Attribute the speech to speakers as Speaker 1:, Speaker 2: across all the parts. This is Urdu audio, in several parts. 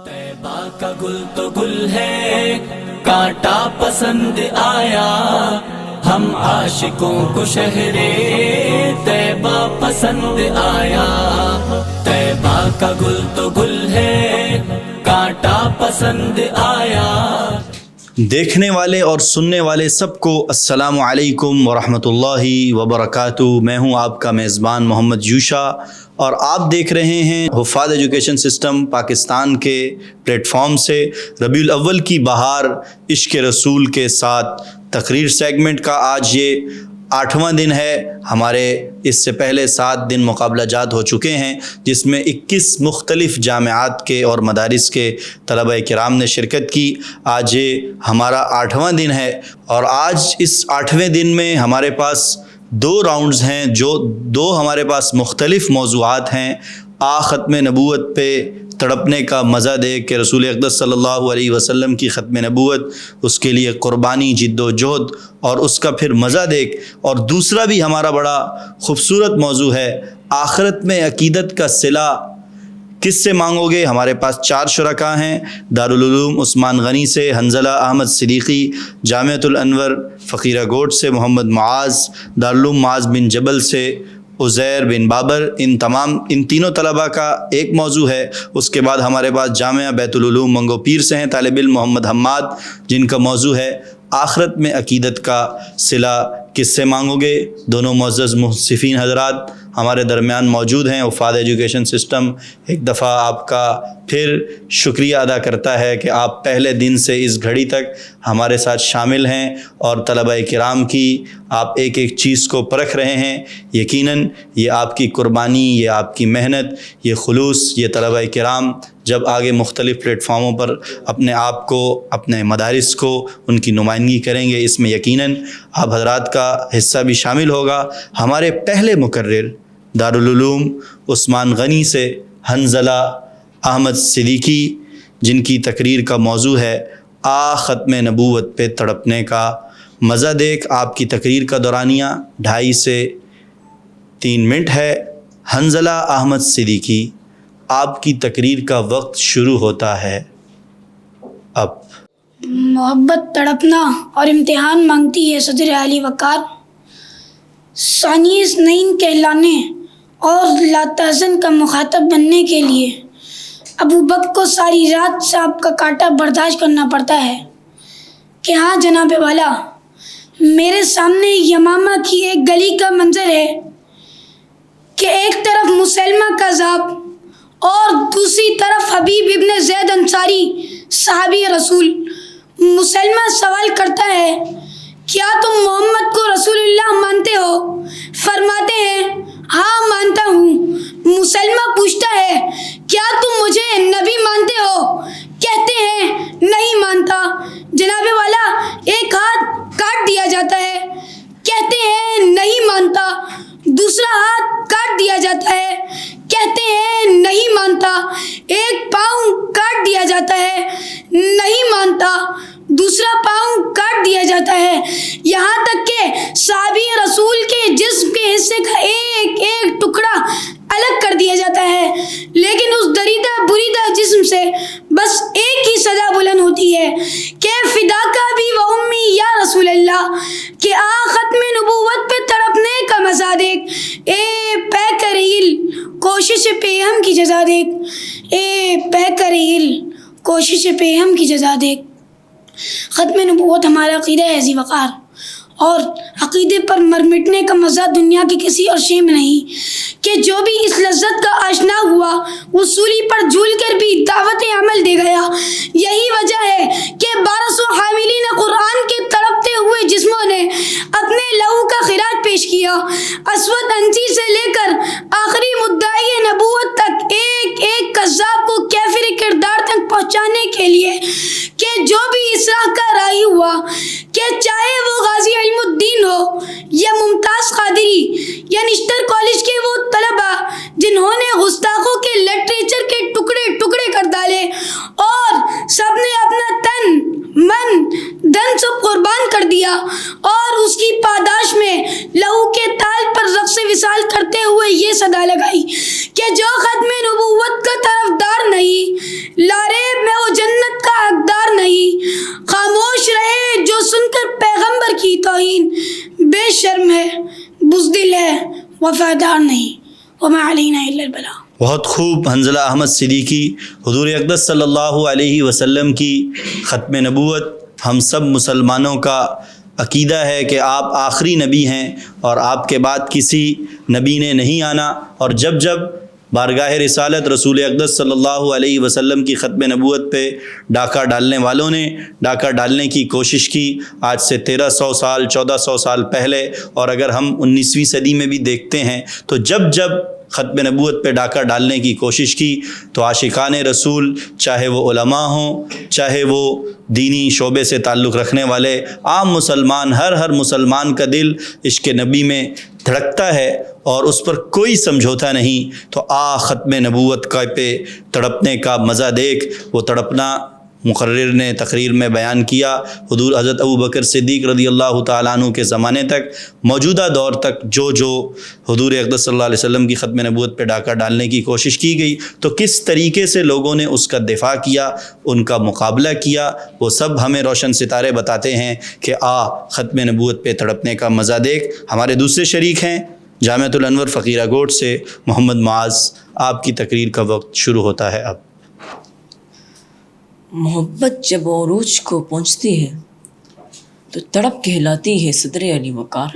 Speaker 1: طیبہ کا گل تو گل ہے، کانٹا پسند آیا، ہم عاشقوں کو شہر طیبہ پسند آیا۔ طیبہ کا گل تو گل ہے، کانٹا پسند آیا۔
Speaker 2: دیکھنے والے اور سننے والے سب کو السلام علیکم ورحمۃ اللہ وبرکاتہ۔ میں ہوں آپ کا میزبان محمد یوشا اور آپ دیکھ رہے ہیں حفاظ ایجوکیشن سسٹم پاکستان کے پلیٹ فارم سے ربیع الاول کی بہار عشق رسول کے ساتھ تقریر سیگمنٹ کا آج یہ 8واں دن ہے۔ ہمارے اس سے پہلے 7 دن مقابلہ جات ہو چکے ہیں، جس میں 21 مختلف جامعات کے اور مدارس کے طلبہ کرام نے شرکت کی۔ آج یہ ہمارا 8واں دن ہے اور آج اس 8ویں دن میں ہمارے پاس 2 راؤنڈز ہیں، جو 2 ہمارے پاس مختلف موضوعات ہیں۔ ختم نبوت پہ تڑپنے کا مزہ دیکھ کہ رسول اقدس صلی اللہ علیہ وسلم کی ختم نبوت، اس کے لیے قربانی، جد و جہد اور اس کا پھر مزہ دیکھ، اور دوسرا بھی ہمارا بڑا خوبصورت موضوع ہے آخرت میں عقیدت کا صلہ کس سے مانگو گے۔ ہمارے پاس 4 شرکاء ہیں، دارالعلوم عثمان غنی سے حنظلہ احمد صدیقی، جامعۃ الانور فقیرہ گوٹ سے محمد معاذ، دارالعلوم معاذ بن جبل سے عزیر بن بابر۔ ان تینوں طلباء کا ایک موضوع ہے۔ اس کے بعد ہمارے پاس جامعہ بیت العلوم منگو پیر سے ہیں طالب علم محمد حماد، جن کا موضوع ہے آخرت میں عقیدت کا صلہ کس سے مانگو گے۔ دونوں معزز منصفین حضرات ہمارے درمیان موجود ہیں۔ حفاظ ایجوکیشن سسٹم ایک دفعہ آپ کا پھر شکریہ ادا کرتا ہے کہ آپ پہلے دن سے اس گھڑی تک ہمارے ساتھ شامل ہیں اور طلبہ کرام کی آپ ایک ایک چیز کو پرکھ رہے ہیں۔ یقیناً یہ آپ کی قربانی، یہ آپ کی محنت، یہ خلوص، یہ طلبہ کرام جب آگے مختلف پلیٹ فارموں پر اپنے آپ کو، اپنے مدارس کو ان کی نمائندگی کریں گے، اس میں یقیناً آپ حضرات کا حصہ بھی شامل ہوگا۔ ہمارے پہلے مقرر دارالعلوم عثمان غنی سے حنظلہ احمد صدیقی، جن کی تقریر کا موضوع ہے ختم نبوت پہ تڑپنے کا مزہ دیکھ۔ آپ کی تقریر کا دورانیہ 2.5 سے 3 منٹ ہے۔ حنظلہ احمد صدیقی، آپ کی تقریر کا وقت شروع ہوتا ہے اب۔
Speaker 3: محبت تڑپنا اور امتحان مانگتی ہے صدر علی وقار، ثانی اثنین کہلانے اور لا تحزن کا مخاطب بننے کے لیے ابو بکر کو ساری رات سانپ کا کانٹا برداشت کرنا پڑتا ہے کہ ہاں جناب والا، میرے سامنے یمامہ کی ایک گلی کا منظر ہے کہ ایک طرف مسلمہ کذاب اور دوسری طرف حبیب ابن زید انصاری صحابی رسول۔ مسلمہ سوال کرتا ہے، کیا تم محمد کو رسول اللہ مانتے ہو؟ فرماتے ہیں ہاں مانتا ہوں۔ مسلمہ پوچھتا ہے، کیا تم مجھے نبی مانتے ہو؟ کہتے ہیں نہیں مانتا۔ جناب والا ایک ہاتھ کاٹ دیا جاتا ہے، کہتے ہیں نہیں مانتا۔ دوسرا ہاتھ کاٹ دیا جاتا ہے، کہتے ہیں نہیں مانتا۔ ایک پاؤں کاٹ دیا جاتا ہے، نہیں مانتا۔ دوسرا پاؤں کاٹ دیا جاتا ہے، یہاں تک کہ صحابی رسول کے جسم کے حصے کا ایک ایک ٹکڑا الگ کر دیا جاتا ہے، لیکن اس دریدہ بریدہ جسم سے بس ایک ہی صدا بلند ہوتی ہے کہ فدا کا بھی و امی یا رسول اللہ، کہ ختم نبوت پہ تڑپنے کا مزہ دیکھ، اے پے کریل کوشش پہ ہم کی جزا دیکھ، اے پے کریل کوشش پہ ہم کی جزا دیکھ۔ ختم نبوت ہمارا عقیدہ ہے ذی وقار، اور عقیدے پر مر مٹنے کا مزہ دنیا کی کسی اور شے میں نہیں، کہ جو بھی اس لذت کا آشنا ہوا وہ سولی پر جھول کر بھی دعوت عمل دے گیا۔ یہی وجہ ہے کہ 1200 حاملین قرآن کے تڑپتے ہوئے جسموں نے اپنے لہو کا خراج پیش کیا، اسود عنسی سے لے کر آخری مدعی نبوت تک ایک ایک کذاب کو کیفر کردار تک پہنچانے کے لیے، کہ جو بھی اس راہ کا راہی ہوا، کہ چاہے وہ غازی علم الدین ہو یا ممتاز قادری یا نشتر کالج کے وہ طلبہ جنہوں نے گستاخوں کے لٹریچر کے ٹکڑے ٹکڑے کی توہین، بے شرم ہے، بزدل ہے، وفادار نہیں، وما علینا الا البلاغ۔
Speaker 2: بہت خوب حنظلہ احمد صدیقی۔ حضور اقدس صلی اللہ علیہ وسلم کی ختم نبوت ہم سب مسلمانوں کا عقیدہ ہے کہ آپ آخری نبی ہیں اور آپ کے بعد کسی نبی نے نہیں آنا، اور جب جب بارگاہ رسالت رسول اقدس صلی اللہ علیہ وسلم کی ختم نبوت پہ ڈاکہ ڈالنے والوں نے ڈاکہ ڈالنے کی کوشش کی، آج سے 1300 سال 1400 سال پہلے، اور اگر ہم 19ویں صدی میں بھی دیکھتے ہیں تو جب جب ختم نبوت پہ ڈاکہ ڈالنے کی کوشش کی تو عاشقان رسول، چاہے وہ علماء ہوں، چاہے وہ دینی شعبے سے تعلق رکھنے والے عام مسلمان، ہر مسلمان کا دل عشق نبی میں دھڑکتا ہے اور اس پر کوئی سمجھوتا نہیں۔ تو ختم نبوت کا پہ تڑپنے کا مزہ دیکھ، وہ تڑپنا مقرر نے تقریر میں بیان کیا۔ حضور حضرت ابوبکر صدیق رضی اللہ تعالیٰ عنہ کے زمانے تک، موجودہ دور تک جو حضور اقدس صلی اللہ علیہ وسلم کی ختم نبوت پہ ڈاکہ ڈالنے کی کوشش کی گئی تو کس طریقے سے لوگوں نے اس کا دفاع کیا، ان کا مقابلہ کیا، وہ سب ہمیں روشن ستارے بتاتے ہیں کہ ختم نبوت پہ تڑپنے کا مزہ دیکھ۔ ہمارے دوسرے شریک ہیں جامعۃ الانور فقیرہ گوٹ سے محمد معاذ، آپ کی تقریر کا وقت شروع ہوتا ہے اب۔
Speaker 4: محبت جب عروج کو پہنچتی ہے تو تڑپ کہلاتی ہے صدر علی وقار،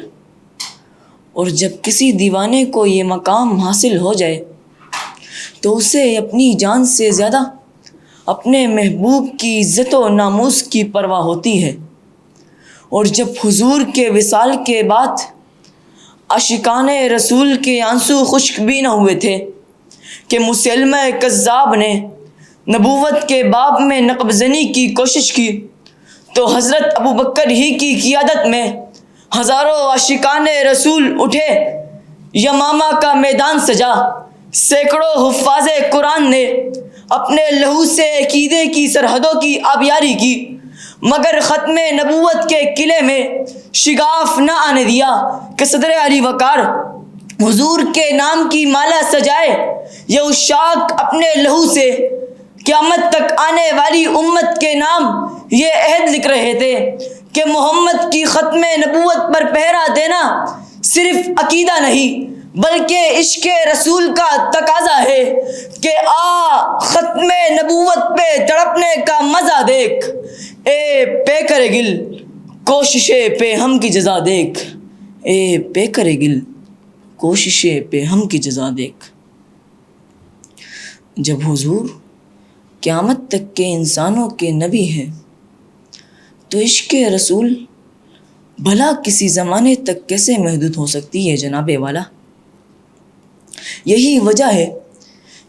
Speaker 4: اور جب کسی دیوانے کو یہ مقام حاصل ہو جائے تو اسے اپنی جان سے زیادہ اپنے محبوب کی عزت و ناموس کی پرواہ ہوتی ہے۔ اور جب حضور کے وصال کے بعد عاشقان رسول کے آنسو خشک بھی نہ ہوئے تھے کہ مسلمہ کذاب نے نبوت کے باب میں نقب زنی کی کوشش کی، تو حضرت ابوبکر ہی کی قیادت میں ہزاروں عاشقان رسول اٹھے، یمامہ کا میدان سجا، سینکڑوں حفاظ قرآن نے اپنے لہو سے عقیدے کی سرحدوں کی آبیاری کی، مگر ختم نبوت کے قلعے میں شگاف نہ آنے دیا کہ صدر علی وقار حضور کے نام کی مالا سجائے۔ یہ عشاق اپنے لہو سے قیامت تک آنے والی امت کے نام یہ عہد لکھ رہے تھے کہ محمد کی ختم نبوت پر پہرا دینا صرف عقیدہ نہیں بلکہ عشق رسول کا تقاضا ہے کہ ختم نبوت پہ تڑپنے کا مزہ دیکھ، اے پے کرے گل کوشش پہ ہم کی جزا دیکھ، اے پے کرے گل کوشش پہ ہم کی جزا دیکھ۔ جب حضور قیامت تک کے انسانوں کے نبی ہیں تو عشق رسول بھلا کسی زمانے تک کیسے محدود ہو سکتی ہے جناب والا؟ یہی وجہ ہے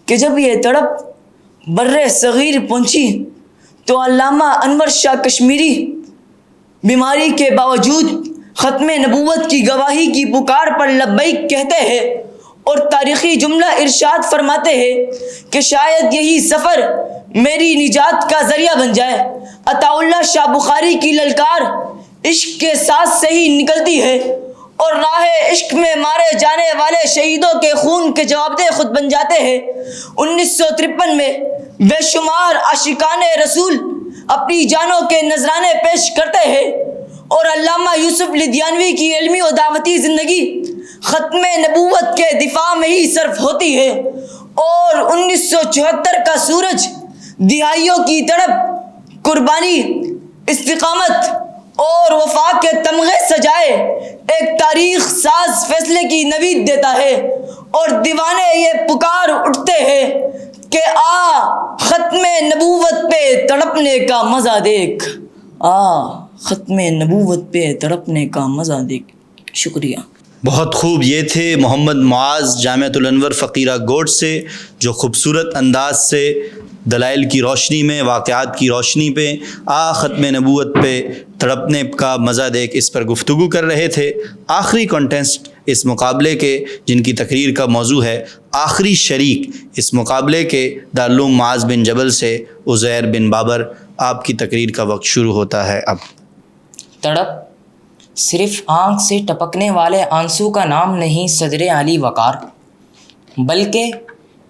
Speaker 4: کہ جب یہ تڑپ بر صغیر پہنچی تو علامہ انور شاہ کشمیری بیماری کے باوجود ختم نبوت کی گواہی کی پکار پر لبیک کہتے ہیں، اور تاریخی جملہ ارشاد فرماتے ہیں کہ شاید یہی سفر میری نجات کا ذریعہ بن جائے۔ عطا اللہ شاہ بخاری کی للکار عشق کے ساتھ سے ہی نکلتی ہے، اور راہ عشق میں مارے جانے والے شہیدوں کے خون کے جواب دہ خود بن جاتے ہیں۔ 1953 میں بے شمار عاشقان رسول اپنی جانوں کے نذرانے پیش کرتے ہیں، اور علامہ یوسف لدھیانوی کی علمی و دعوتی زندگی ختم نبوت کے دفاع میں ہی صرف ہوتی ہے، اور 1974 کا سورج دہائیوں کی تڑپ، قربانی، استقامت اور وفا کے تمغے سجائے ایک تاریخ ساز فیصلے کی نوید دیتا ہے، اور دیوانے یہ پکار اٹھتے ہیں کہ ختم نبوت پہ تڑپنے کا مزہ دیکھ، ختم نبوت پہ تڑپنے کا مزہ دیکھ۔ شکریہ۔
Speaker 2: بہت خوب، یہ تھے محمد معاذ جامعۃ الانور فقیرہ گوٹ سے، جو خوبصورت انداز سے دلائل کی روشنی میں، واقعات کی روشنی پہ ختم نبوت پہ تڑپنے کا مزہ دیکھ اس پر گفتگو کر رہے تھے۔ آخری کانٹیسٹ اس مقابلے کے، جن کی تقریر کا موضوع ہے آخری شریک اس مقابلے کے، دارالعلوم معاذ بن جبل سے عزیر بن بابر، آپ کی تقریر کا وقت شروع ہوتا ہے اب۔
Speaker 4: تڑپ صرف آنکھ سے ٹپکنے والے آنسو کا نام نہیں صدر علی وقار، بلکہ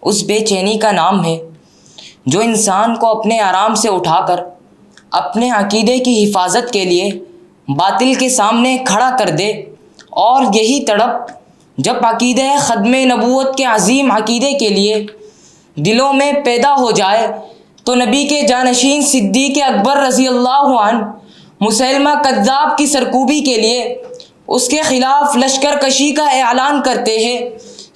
Speaker 4: اس بے چینی کا نام ہے جو انسان کو اپنے آرام سے اٹھا کر اپنے عقیدے کی حفاظت کے لیے باطل کے سامنے کھڑا کر دے، اور یہی تڑپ جب عقیدہ ختم نبوت کے عظیم عقیدے کے لیے دلوں میں پیدا ہو جائے تو نبی کے جانشین صدیق اکبر رضی اللہ عنہ مسیلمہ کذاب کی سرکوبی کے لیے اس کے خلاف لشکر کشی کا اعلان کرتے ہیں۔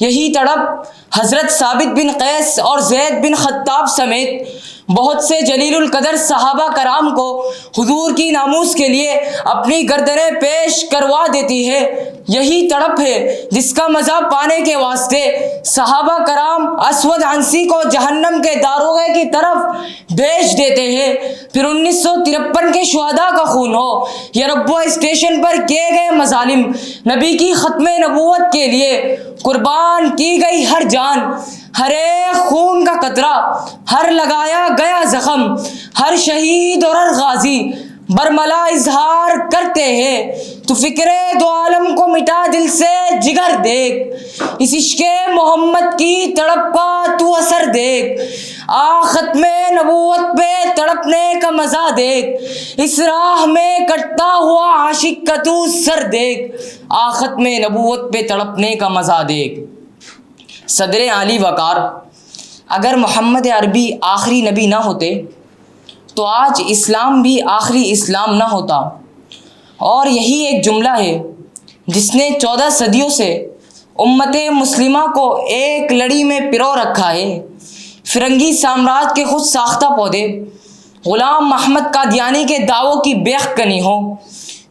Speaker 4: یہی تڑپ حضرت ثابت بن قیس اور زید بن خطاب سمیت بہت سے جلیل القدر صحابہ کرام کو حضور کی ناموس کے لیے اپنی گردنیں پیش کروا دیتی ہے۔ یہی تڑپ ہے جس کا مزہ پانے کے واسطے صحابہ کرام اسود عنسی کو جہنم کے داروغے کی طرف بھیج دیتے ہیں۔ پھر 1953 کے شہداء کا خون ہو یا ربوہ اسٹیشن پر کیے گئے مظالم، نبی کی ختم نبوت کے لیے قربان کی گئی ہر جان، ہر ایک خون کا قطرہ، ہر لگایا گیا زخم، ہر شہید اور ہر غازی برملا اظہار کرتے ہیں۔ تو فکر دو عالم کو مٹا دل سے جگر دیکھ، اس عشق محمد کی تڑپ کا تو اثر دیکھ، ختم نبوت پہ تڑپنے کا مزہ دیکھ، اس راہ میں کٹتا ہوا عاشق کا تو سر دیکھ، ختم نبوت پہ تڑپنے کا مزہ دیکھ۔ صدر علی وقار، اگر محمد عربی آخری نبی نہ ہوتے تو آج اسلام بھی آخری اسلام نہ ہوتا، اور یہی ایک جملہ ہے جس نے 14 صدیوں سے امت مسلمہ کو ایک لڑی میں پرو رکھا ہے۔ فرنگی سامراج کے خود ساختہ پودے غلام محمد قادیانی کے دعووں کی بیخ کنی ہو،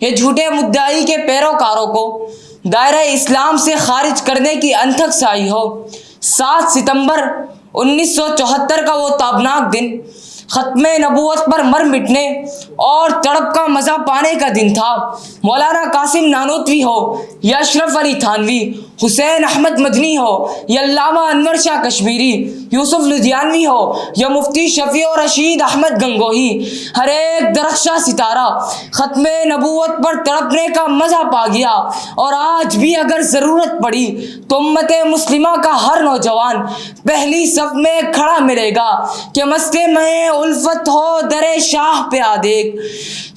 Speaker 4: یہ جھوٹے مدعی کے پیروکاروں کو دائرہ اسلام سے خارج کرنے کی انتھک سائی ہو۔ 7 ستمبر 1974 کا وہ تابناک دن ختم نبوت پر مر مٹنے اور تڑپ کا مزہ پانے کا دن تھا۔ مولانا قاسم نانوتوی ہو یا اشرف علی تھانوی، حسین احمد مدنی ہو یا علامہ انور شاہ کشمیری، یوسف لدھیانوی ہو یا مفتی شفیع رشید احمد گنگوہی، ہر ایک درخشاں ستارہ ختم نبوت پر تڑپنے کا مزہ پا گیا، اور آج بھی اگر ضرورت پڑی تو امت مسلمہ کا ہر نوجوان پہلی صف میں کھڑا ملے گا کہ مستے میں الفت ہو در شاہ پہ آ دیکھ،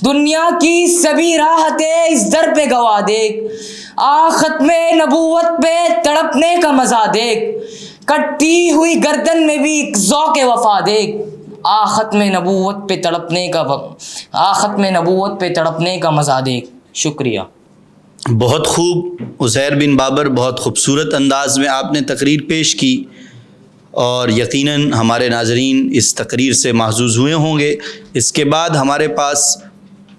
Speaker 4: دنیا کی سبھی راحتیں اس در پہ گوا دیکھ، ختم نبوت پہ تڑپنے کا مزہ دیکھ، کٹتی ہوئی گردن میں بھی ذوق وفا دیکھ، ختم نبوت پہ تڑپنے کا ختم نبوت پہ تڑپنے کا مزہ دیکھ۔ شکریہ۔
Speaker 2: بہت خوب عزیر بن بابر، بہت خوبصورت انداز میں آپ نے تقریر پیش کی، اور یقیناً ہمارے ناظرین اس تقریر سے محظوظ ہوئے ہوں گے۔ اس کے بعد ہمارے پاس،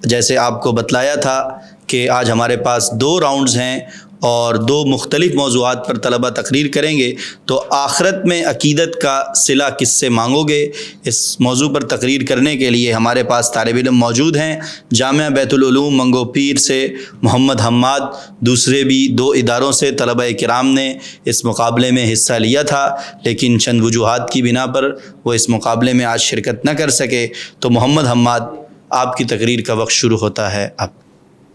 Speaker 2: جیسے آپ کو بتلایا تھا کہ آج ہمارے پاس 2 راؤنڈز ہیں اور 2 مختلف موضوعات پر طلبہ تقریر کریں گے۔ تو آخرت میں عقیدت کا صلہ کس سے مانگو گے، اس موضوع پر تقریر کرنے کے لیے ہمارے پاس طالب علم موجود ہیں۔ جامعہ بیت العلوم منگو پیر سے محمد حماد، دوسرے بھی 2 اداروں سے طلبہ کرام نے اس مقابلے میں حصہ لیا تھا، لیکن چند وجوہات کی بنا پر وہ اس مقابلے میں آج شرکت نہ کر سکے۔ تو محمد حماد، آپ کی تقریر کا وقت شروع ہوتا ہے اب۔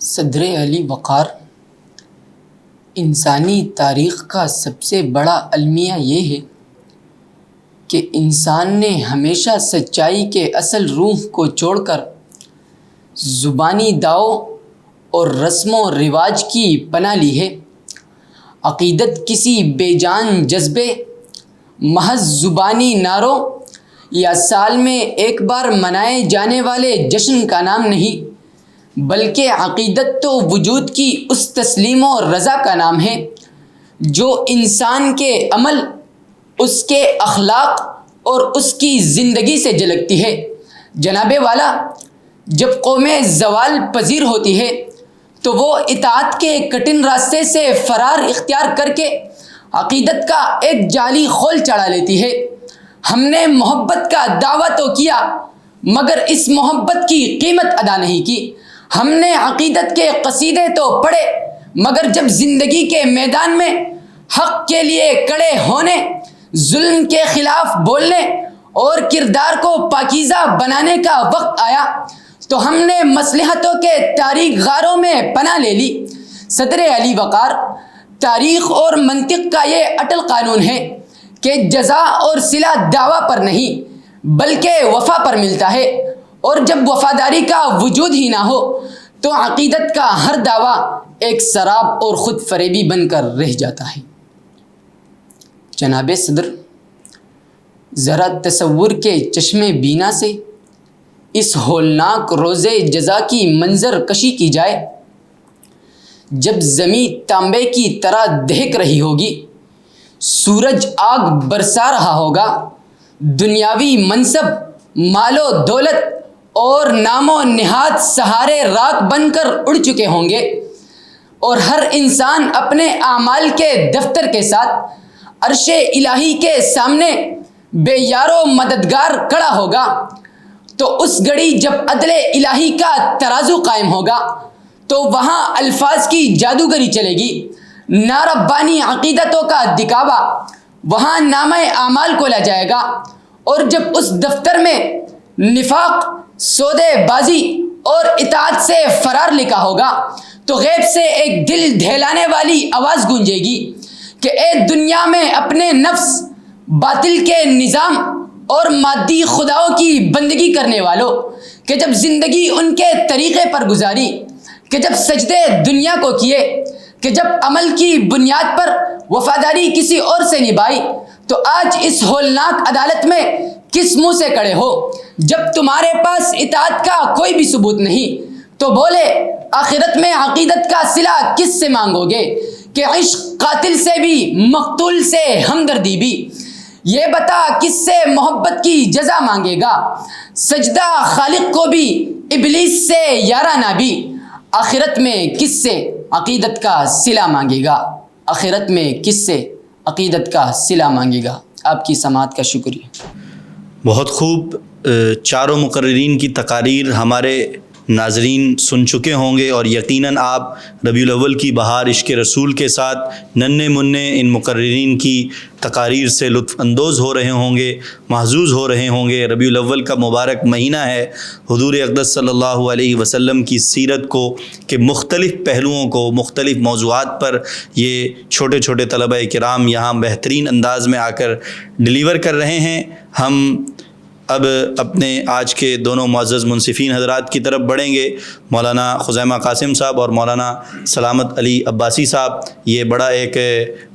Speaker 5: صدر علی وقار، انسانی تاریخ کا سب سے بڑا المیہ یہ ہے کہ انسان نے ہمیشہ سچائی کے اصل روح کو چھوڑ کر زبانی دعو اور رسم و رواج کی پناہ لی ہے۔ عقیدت کسی بے جان جذبے، محض زبانی نعروں یا سال میں ایک بار منائے جانے والے جشن کا نام نہیں، بلکہ عقیدت تو وجود کی اس تسلیم و رضا کا نام ہے جو انسان کے عمل، اس کے اخلاق اور اس کی زندگی سے جھلکتی ہے۔ جناب والا، جب قومیں زوال پذیر ہوتی ہے تو وہ اطاعت کے کٹھن راستے سے فرار اختیار کر کے عقیدت کا ایک جعلی خول چڑھا لیتی ہے۔ ہم نے محبت کا دعویٰ تو کیا مگر اس محبت کی قیمت ادا نہیں کی۔ ہم نے عقیدت کے قصیدے تو پڑھے مگر جب زندگی کے میدان میں حق کے لیے کڑے ہونے، ظلم کے خلاف بولنے اور کردار کو پاکیزہ بنانے کا وقت آیا تو ہم نے مصلحتوں کے تاریک غاروں میں پناہ لے لی۔ صدر علی وقار، تاریخ اور منطق کا یہ اٹل قانون ہے کہ جزا اور صلہ دعویٰ پر نہیں بلکہ وفا پر ملتا ہے، اور جب وفاداری کا وجود ہی نہ ہو تو عقیدت کا ہر دعویٰ ایک سراب اور خود فریبی بن کر رہ جاتا ہے۔ جناب صدر، ذرا تصور کے چشمے بینا سے اس ہولناک روز جزا کی منظر کشی کی جائے، جب زمین تانبے کی طرح دہک رہی ہوگی، سورج آگ برسا رہا ہوگا، دنیاوی منصب، مال و دولت اور نام و نہاد سہارے راک بن کر اڑ چکے ہوں گے، اور ہر انسان اپنے اعمال کے دفتر کے ساتھ عرش الہی کے سامنے بے یار و مددگار کھڑا ہوگا، تو اس گھڑی جب عدل الہی کا ترازو قائم ہوگا تو وہاں الفاظ کی جادوگری چلے گی، ناربانی عقیدتوں کا دکھاوا، وہاں نامہ اعمال کھولا جائے گا، اور جب اس دفتر میں نفاق، سودے بازی اور اطاعت سے فرار لکھا ہوگا تو غیب سے ایک دل دہلانے والی آواز گونجے گی کہ اے دنیا میں اپنے نفس، باطل کے نظام اور مادی خداؤں کی بندگی کرنے والوں، کہ جب زندگی ان کے طریقے پر گزاری، کہ جب سجدے دنیا کو کیے، کہ جب عمل کی بنیاد پر وفاداری کسی اور سے نبھائی، تو آج اس ہولناک عدالت میں کس منہ سے کھڑے ہو؟ جب تمہارے پاس اطاعت کا کوئی بھی ثبوت نہیں تو بولے آخرت میں عقیدت کا صلہ کس سے مانگو گے؟ کہ عشق قاتل سے بھی، مقتول سے ہمدردی بھی، یہ بتا کس سے محبت کی جزا مانگے گا؟ سجدہ خالق کو بھی، ابلیس سے یارانہ بھی، آخرت میں کس سے عقیدت کا صلہ مانگے گا؟ آخرت میں کس سے عقیدت کا صلہ مانگے گا؟ آپ کی سماعت کا شکریہ۔
Speaker 2: بہت خوب، چاروں مقررین کی تقاریر ہمارے ناظرین سن چکے ہوں گے، اور یقیناً آپ ربیع الاول کی بہار عشق رسول کے ساتھ ننھے منھے ان مقررین کی تقاریر سے لطف اندوز ہو رہے ہوں گے، محظوظ ہو رہے ہوں گے۔ ربیع الاول کا مبارک مہینہ ہے، حضور اقدس صلی اللہ علیہ وسلم کی سیرت کو کہ مختلف پہلوؤں کو، مختلف موضوعات پر یہ چھوٹے چھوٹے طلبہ کرام یہاں بہترین انداز میں آ کر ڈلیور کر رہے ہیں۔ ہم اب اپنے آج کے دونوں معزز منصفین حضرات کی طرف بڑھیں گے، مولانا خزیمہ قاسم صاحب اور مولانا سلامت علی عباسی صاحب۔ یہ بڑا ایک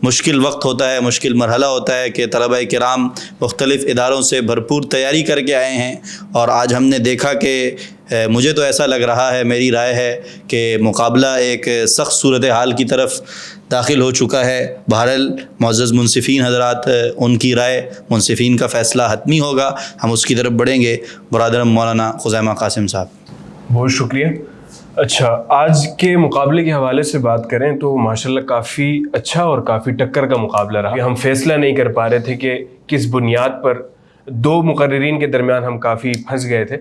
Speaker 2: مشکل وقت ہوتا ہے، مشکل مرحلہ ہوتا ہے کہ طلبہ کرام مختلف اداروں سے بھرپور تیاری کر کے آئے ہیں، اور آج ہم نے دیکھا کہ مجھے تو ایسا لگ رہا ہے، میری رائے ہے کہ مقابلہ ایک سخت صورتحال کی طرف داخل ہو چکا ہے۔ بہرحال معزز منصفین حضرات، ان کی رائے، منصفین کا فیصلہ حتمی ہوگا، ہم اس کی طرف بڑھیں گے۔ برادرم مولانا خزیمہ قاسم صاحب۔
Speaker 6: بہت شکریہ۔ اچھا، آج کے مقابلے کے حوالے سے بات کریں تو ماشاءاللہ کافی اچھا اور کافی ٹکر کا مقابلہ رہا۔ ہم فیصلہ نہیں کر پا رہے تھے کہ کس بنیاد پر، دو مقررین کے درمیان ہم کافی پھنس گئے تھے،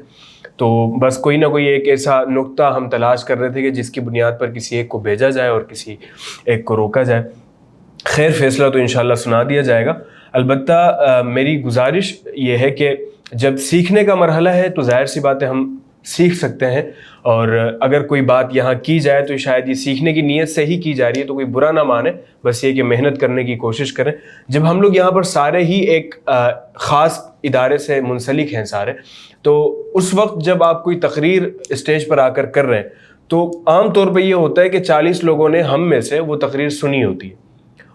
Speaker 6: تو بس کوئی نہ کوئی ایک ایسا نقطہ ہم تلاش کر رہے تھے کہ جس کی بنیاد پر کسی ایک کو بھیجا جائے اور کسی ایک کو روکا جائے۔ خیر، فیصلہ تو انشاءاللہ سنا دیا جائے گا۔ البتہ میری گزارش یہ ہے کہ جب سیکھنے کا مرحلہ ہے تو ظاہر سی بات ہے ہم سیکھ سکتے ہیں، اور اگر کوئی بات یہاں کی جائے تو شاید یہ سیکھنے کی نیت سے ہی کی جا رہی ہے تو کوئی برا نہ مانے، بس یہ کہ محنت کرنے کی کوشش کریں۔ جب ہم لوگ یہاں پر سارے ہی ایک خاص ادارے سے منسلک ہیں سارے، تو اس وقت جب آپ کوئی تقریر اسٹیج پر آ کر رہے ہیں تو عام طور پہ یہ ہوتا ہے کہ 40 لوگوں نے ہم میں سے وہ تقریر سنی ہوتی ہے،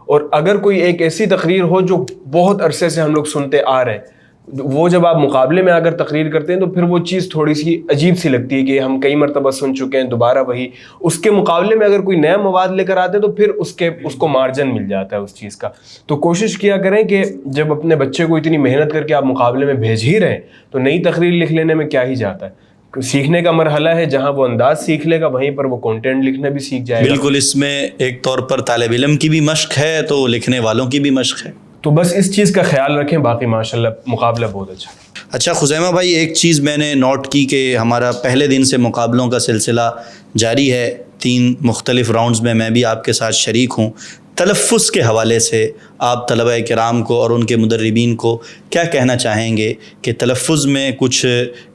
Speaker 6: اور اگر کوئی ایک ایسی تقریر ہو جو بہت عرصے سے ہم لوگ سنتے آ رہے ہیں، وہ جب آپ مقابلے میں اگر تقریر کرتے ہیں تو پھر وہ چیز تھوڑی سی عجیب سی لگتی ہے کہ ہم کئی مرتبہ سن چکے ہیں، دوبارہ وہی۔ اس کے مقابلے میں اگر کوئی نیا مواد لے کر آتے ہیں تو پھر اس کو مارجن مل جاتا ہے اس چیز کا۔ تو کوشش کیا کریں کہ جب اپنے بچے کو اتنی محنت کر کے آپ مقابلے میں بھیج ہی رہے ہیں تو نئی تقریر لکھ لینے میں کیا ہی جاتا ہے۔ سیکھنے کا مرحلہ ہے، جہاں وہ انداز سیکھ لے گا وہیں پر وہ کنٹینٹ لکھنا بھی سیکھ جائے گا۔
Speaker 2: بالکل، اس میں ایک طور پر طالب علم کی بھی مشق ہے تو لکھنے والوں کی بھی مشق ہے،
Speaker 6: تو بس اس چیز کا خیال رکھیں۔ باقی ماشاءاللہ مقابلہ بہت اچھا۔
Speaker 2: اچھا خزیمہ بھائی، ایک چیز میں نے نوٹ کی کہ ہمارا پہلے دن سے مقابلوں کا سلسلہ جاری ہے، 3 مختلف راؤنڈز میں بھی آپ کے ساتھ شریک ہوں۔ تلفظ کے حوالے سے آپ طلبہ کرام کو اور ان کے مدربین کو کیا کہنا چاہیں گے کہ تلفظ میں کچھ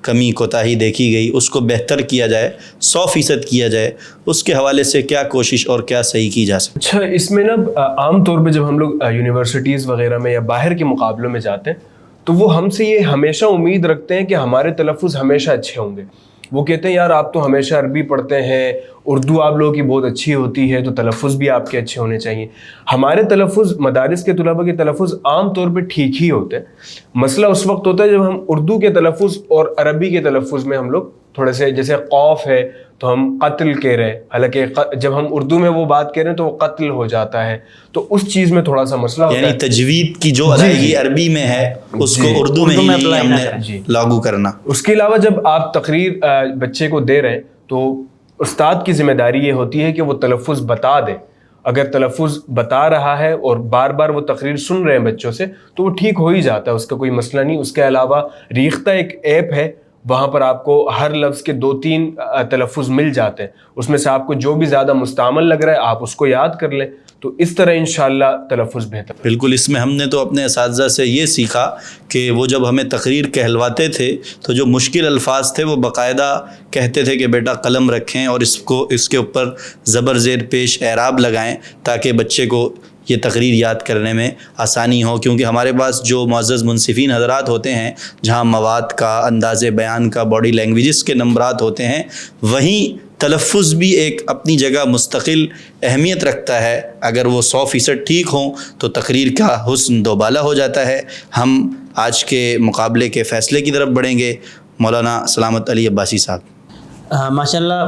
Speaker 2: کمی کوتاہی دیکھی گئی، اس کو بہتر کیا جائے، 100% کیا جائے، اس کے حوالے سے کیا کوشش اور کیا صحیح کی جا سکتی؟
Speaker 6: اچھا، اس میں نا عام طور پہ جب ہم لوگ یونیورسٹیز وغیرہ میں یا باہر کے مقابلوں میں جاتے ہیں تو وہ ہم سے یہ ہمیشہ امید رکھتے ہیں کہ ہمارے تلفظ ہمیشہ اچھے ہوں گے، وہ کہتے ہیں یار آپ تو ہمیشہ عربی پڑھتے ہیں, اردو آپ لوگوں کی بہت اچھی ہوتی ہے, تو تلفظ بھی آپ کے اچھے ہونے چاہیے. ہمارے تلفظ, مدارس کے طلباء کے تلفظ عام طور پہ ٹھیک ہی ہوتے ہیں. مسئلہ اس وقت ہوتا ہے جب ہم اردو کے تلفظ اور عربی کے تلفظ میں ہم لوگ تھوڑے سے, جیسے قوف ہے تو ہم قتل کہہ رہے ہیں, حالانکہ جب ہم اردو میں وہ بات کہہ رہے ہیں تو وہ قتل ہو جاتا ہے, تو اس چیز میں تھوڑا سا مسئلہ ہوتا ہے.
Speaker 2: یعنی تجوید کی جو ادائیگی عربی میں ہے اس کو اردو میں ہی نہیں ہم نے لاگو کرنا.
Speaker 6: اس کے علاوہ جب آپ تقریر بچے کو دے رہے ہیں تو استاد کی ذمہ داری یہ ہوتی ہے کہ وہ تلفظ بتا دے. اگر تلفظ بتا رہا ہے اور بار بار وہ تقریر سن رہے ہیں بچوں سے تو وہ ٹھیک ہو ہی جاتا ہے, اس کا کوئی مسئلہ نہیں. اس کے علاوہ ریختہ ایک ایپ ہے, وہاں پر آپ کو ہر لفظ کے 2-3 تلفظ مل جاتے ہیں, اس میں سے آپ کو جو بھی زیادہ مستعمل لگ رہا ہے آپ اس کو یاد کر لیں, تو اس طرح انشاءاللہ تلفظ بہتر.
Speaker 2: بالکل. اس میں ہم نے تو اپنے اساتذہ سے یہ سیکھا کہ وہ جب ہمیں تقریر کہلواتے تھے تو جو مشکل الفاظ تھے وہ باقاعدہ کہتے تھے کہ بیٹا قلم رکھیں اور اس کے اوپر زبر زیر پیش اعراب لگائیں تاکہ بچے کو یہ تقریر یاد کرنے میں آسانی ہو. کیونکہ ہمارے پاس جو معزز منصفین حضرات ہوتے ہیں, جہاں مواد کا, انداز بیان کا, باڈی لینگویجز کے نمبرات ہوتے ہیں, وہیں تلفظ بھی ایک اپنی جگہ مستقل اہمیت رکھتا ہے. اگر وہ 100% ٹھیک ہوں تو تقریر کا حسن دوبالا ہو جاتا ہے. ہم آج کے مقابلے کے فیصلے کی طرف بڑھیں گے. مولانا سلامت علی عباسی صاحب.
Speaker 7: ماشاءاللہ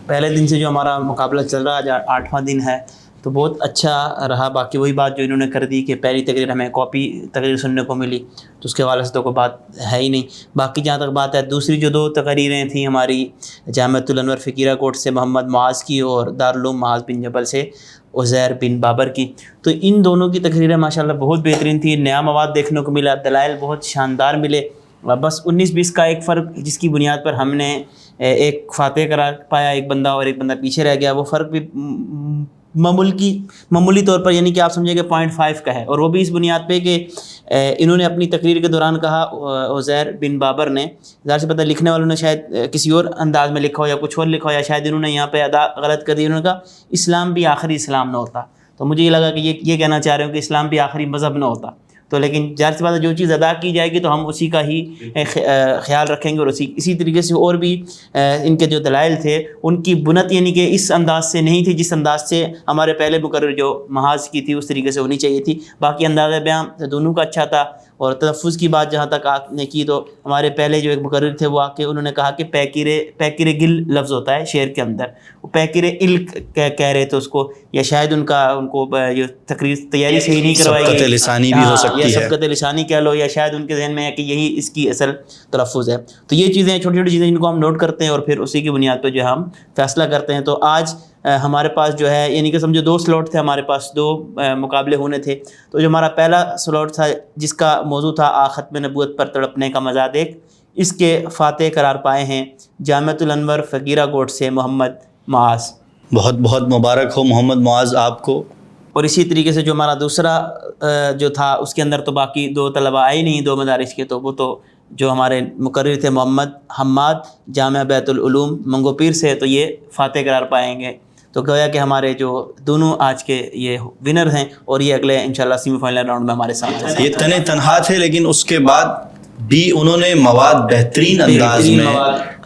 Speaker 7: پہلے دن سے جو ہمارا مقابلہ چل رہا ہے, آج 8واں دن ہے, تو بہت اچھا رہا. باقی وہی بات جو انہوں نے کر دی کہ پہلی تقریر ہمیں کاپی تقریر سننے کو ملی, تو اس کے حوالے سے تو کوئی بات ہے ہی نہیں. باقی جہاں تک بات ہے, دوسری جو 2 تقریریں تھیں ہماری جامعۃ الانور فقیرہ کوٹ سے محمد معاذ کی اور دارالعلوم معاذ بن جبل سے عزیر بن بابر کی, تو ان دونوں کی تقریریں ماشاءاللہ بہت بہترین تھی. نیا مواد دیکھنے کو ملا, دلائل بہت شاندار ملے. بس 19-20 کا ایک فرق جس کی بنیاد پر ہم نے ایک فاتح قرار پایا, ایک بندہ اور ایک بندہ پیچھے رہ گیا, وہ فرق بھی معمولی طور پر, یعنی کہ آپ سمجھیں کہ 0.5 کا ہے. اور وہ بھی اس بنیاد پہ کہ انہوں نے اپنی تقریر کے دوران کہا, عزیر بن بابر نے, ظاہر سے پتہ لکھنے والوں نے شاید کسی اور انداز میں لکھا ہو یا کچھ اور لکھا ہو, یا شاید انہوں نے یہاں پہ ادا غلط کر دی. انہوں نے کہا اسلام بھی آخری اسلام نہ ہوتا. تو مجھے یہ لگا کہ یہ کہنا چاہ رہے ہوں کہ اسلام بھی آخری مذہب نہ ہوتا. تو لیکن ظاہر سی بات ہے جو چیز ادا کی جائے گی تو ہم اسی کا ہی خیال رکھیں گے. اور اسی طریقے سے اور بھی ان کے جو دلائل تھے ان کی بنت یعنی کہ اس انداز سے نہیں تھی جس انداز سے ہمارے پہلے مقرر جو محاذ کی تھی اس طریقے سے ہونی چاہیے تھی. باقی انداز بیان دونوں کا اچھا تھا. اور تلفظ کی بات جہاں تک آپ نے کی, تو ہمارے پہلے جو ایک مقرر تھے وہ آ کے انہوں نے کہا کہ پیکر گل لفظ ہوتا ہے شعر کے اندر, وہ پیکر علق کہہ رہے تھے اس کو, یا شاید ان کو جو تقریر تیاری سے ہی نہیں کروائی گئی,
Speaker 2: سبقت لسانی بھی ہو سکتی ہے,
Speaker 7: یا سبقت لسانی کہہ لو, یا شاید ان کے ذہن میں ہے کہ یہی اس کی اصل تلفظ ہے. تو یہ چیزیں چھوٹی چھوٹی چیزیں جن کو ہم نوٹ کرتے ہیں اور پھر اسی کی بنیاد پہ جو ہم فیصلہ کرتے ہیں. تو آج ہمارے پاس جو ہے یعنی کہ سمجھو 2 سلاٹ تھے ہمارے پاس, 2 مقابلے ہونے تھے. تو جو ہمارا پہلا سلاٹ تھا جس کا موضوع تھا ختم نبوت پر تڑپنے کا مزہ دیکھ, اس کے فاتح قرار پائے ہیں جامعۃ الانور فقیرہ کوٹ سے محمد معاذ.
Speaker 2: بہت بہت مبارک ہو محمد معاذ آپ کو.
Speaker 7: اور اسی طریقے سے جو ہمارا دوسرا جو تھا اس کے اندر تو باقی 2 طلباء آئے نہیں 2 مدارس کے, تو وہ تو جو ہمارے مقرر تھے محمد حماد جامعہ بیت العلوم منگو پیر سے, تو یہ فاتح قرار پائیں گے. تو گویا کہ ہمارے جو دونوں آج کے یہ ونر ہیں, اور یہ اگلے انشاءاللہ سیمی فائنل راؤنڈ میں ہمارے سامنے.
Speaker 2: یہ تنے تنہا تھے, لیکن اس کے بعد بھی انہوں نے مواد بہترین انداز میں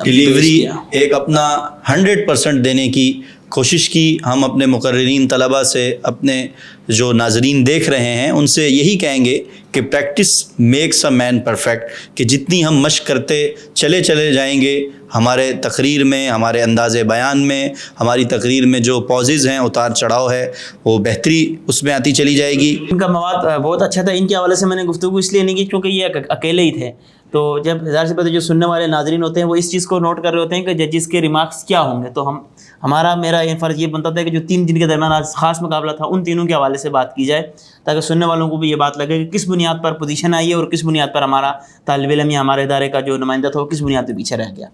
Speaker 2: ڈیلیوری ایک اپنا 100% دینے کی کوشش کی. ہم اپنے مقررین طلباء سے, اپنے جو ناظرین دیکھ رہے ہیں ان سے یہی کہیں گے کہ practice makes a man perfect, کہ جتنی ہم مشق کرتے چلے جائیں گے ہمارے تقریر میں, ہمارے انداز بیان میں, ہماری تقریر میں جو پوزز ہیں, اتار چڑھاؤ ہے, وہ بہتری اس میں آتی چلی جائے گی.
Speaker 7: ان کا مواد بہت اچھا تھا. ان کے حوالے سے میں نے گفتگو اس لیے نہیں کی کیونکہ یہ اکیلے ہی تھے. تو جب ظاہر سے پتہ جو سننے والے ناظرین ہوتے ہیں وہ اس چیز کو نوٹ کر رہے ہوتے ہیں کہ ججز کے ریمارکس کیا ہوں گے. تو میرا یہ فرض یہ بنتا تھا کہ جو 3 جن کے درمیان آج خاص مقابلہ تھا ان تینوں کے حوالے سے بات کی جائے, تاکہ سننے والوں کو بھی یہ بات لگے کہ کس بنیاد پر پوزیشن آئی ہے اور کس بنیاد پر ہمارا طالب علم یا ہمارے ادارے کا جو نمائندہ تھا وہ کس بنیاد پہ پیچھے رہ گیا.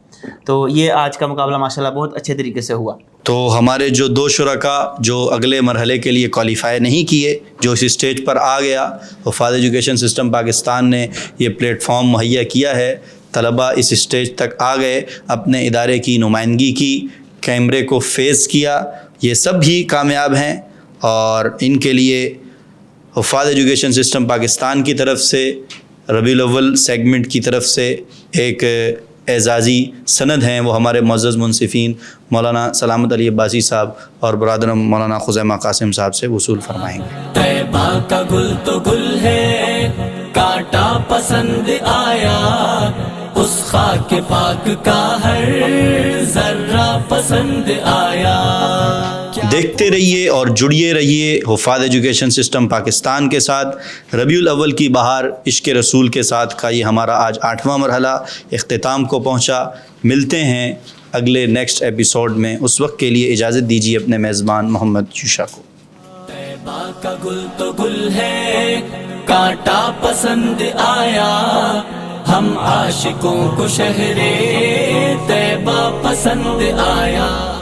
Speaker 7: تو یہ آج کا مقابلہ ماشاءاللہ بہت اچھے طریقے سے ہوا.
Speaker 2: تو ہمارے جو 2 شرکاء جو اگلے مرحلے کے لیے کوالیفائی نہیں کیے, جو اس اسٹیج پر آ گیا, وفاد ایجوکیشن سسٹم پاکستان نے یہ پلیٹ فارم مہیا کیا ہے. طلباء اس اسٹیج تک آ گئے, اپنے ادارے کی نمائندگی کی, کیمرے کو فیس کیا, یہ سب بھی کامیاب ہیں. اور ان کے لیے وفاد ایجوکیشن سسٹم پاکستان کی طرف سے, ربیع الاول سیگمنٹ کی طرف سے ایک اعزازی سند ہیں وہ ہمارے معزز منصفین مولانا سلامت علی عباسی صاحب اور برادرم مولانا خزیمہ قاسم صاحب سے وصول فرمائیں گے۔
Speaker 1: طیبہ کا گل تو گل ہے، کانٹا پسند آیا، اس خاک پاک کا ہر ذرہ پسند آیا۔
Speaker 2: دیکھتے رہیے اور جڑیے رہیے حفاظ ایجوکیشن سسٹم پاکستان کے ساتھ۔ ربیع الاول کی بہار عشق رسول کے ساتھ کا یہ ہمارا آج 8واں مرحلہ اختتام کو پہنچا۔ ملتے ہیں اگلے نیکسٹ ایپیسوڈ میں، اس وقت کے لیے اجازت دیجیے اپنے میزبان محمد یوشا کو۔
Speaker 1: طیبہ کا گل تو گل ہے، کانٹا پسند آیا، ہم عاشقوں کو شہر طیبہ پسند آیا۔